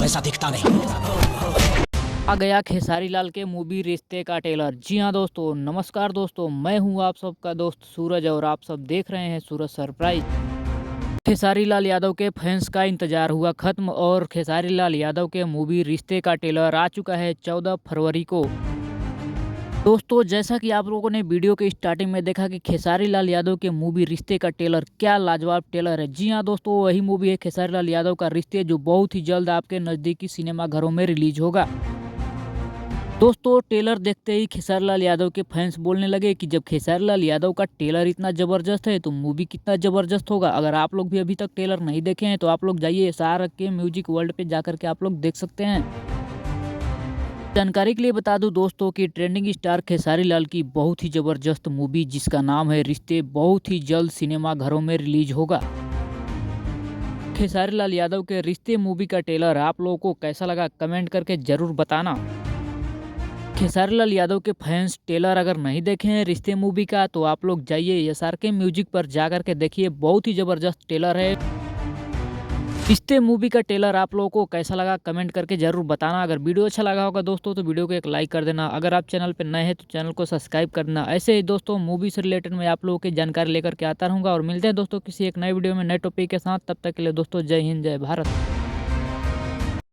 वैसा दिखता नहीं। आ गया खेसारी लाल के मूवी रिश्ते का ट्रेलर। जी हाँ दोस्तों, नमस्कार दोस्तों, मैं हूँ आप सबका दोस्त सूरज और आप सब देख रहे हैं सूरज सरप्राइज। खेसारी लाल यादव के फैंस का इंतजार हुआ खत्म और खेसारी लाल यादव के मूवी रिश्ते का ट्रेलर आ चुका है 14 फरवरी को। दोस्तों, जैसा कि आप लोगों ने वीडियो के स्टार्टिंग में देखा कि खेसारी लाल यादव के मूवी रिश्ते का ट्रेलर क्या लाजवाब ट्रेलर है। जी हाँ दोस्तों, वही मूवी है खेसारी लाल यादव का रिश्ते, जो बहुत ही जल्द आपके नज़दीकी सिनेमा घरों में रिलीज होगा। दोस्तों, ट्रेलर देखते ही खेसारी लाल यादव के फैंस बोलने लगे कि जब खेसारी लाल यादव का ट्रेलर इतना ज़बरदस्त है तो मूवी कितना ज़बरदस्त होगा। अगर आप लोग भी अभी तक ट्रेलर नहीं देखे हैं तो आप लोग जाइए SR के म्यूजिक वर्ल्ड पे जाकर के आप लोग देख सकते हैं। जानकारी के लिए बता दूं दोस्तों कि ट्रेंडिंग स्टार खेसारी लाल की बहुत ही ज़बरदस्त मूवी जिसका नाम है रिश्ते बहुत ही जल्द सिनेमा घरों में रिलीज होगा। खेसारी लाल यादव के रिश्ते मूवी का ट्रेलर आप लोगों को कैसा लगा कमेंट करके ज़रूर बताना। खेसारी लाल यादव के फैंस ट्रेलर अगर नहीं देखे हैं रिश्ते मूवी का तो आप लोग जाइए SRK म्यूजिक पर जा कर के देखिए, बहुत ही ज़बरदस्त ट्रेलर है। रिश्ते मूवी का ट्रेलर आप लोगों को कैसा लगा कमेंट करके ज़रूर बताना। अगर वीडियो अच्छा लगा होगा दोस्तों तो वीडियो को एक लाइक कर देना। अगर आप चैनल पर नए हैं तो चैनल को सब्सक्राइब कर देना। ऐसे ही दोस्तों मूवी से रिलेटेड मैं आप लोगों की जानकारी लेकर के आता रहूँगा और मिलते हैं दोस्तों किसी एक नए वीडियो में नए टॉपिक के साथ। तब तक के लिए दोस्तों जय हिंद जय भारत।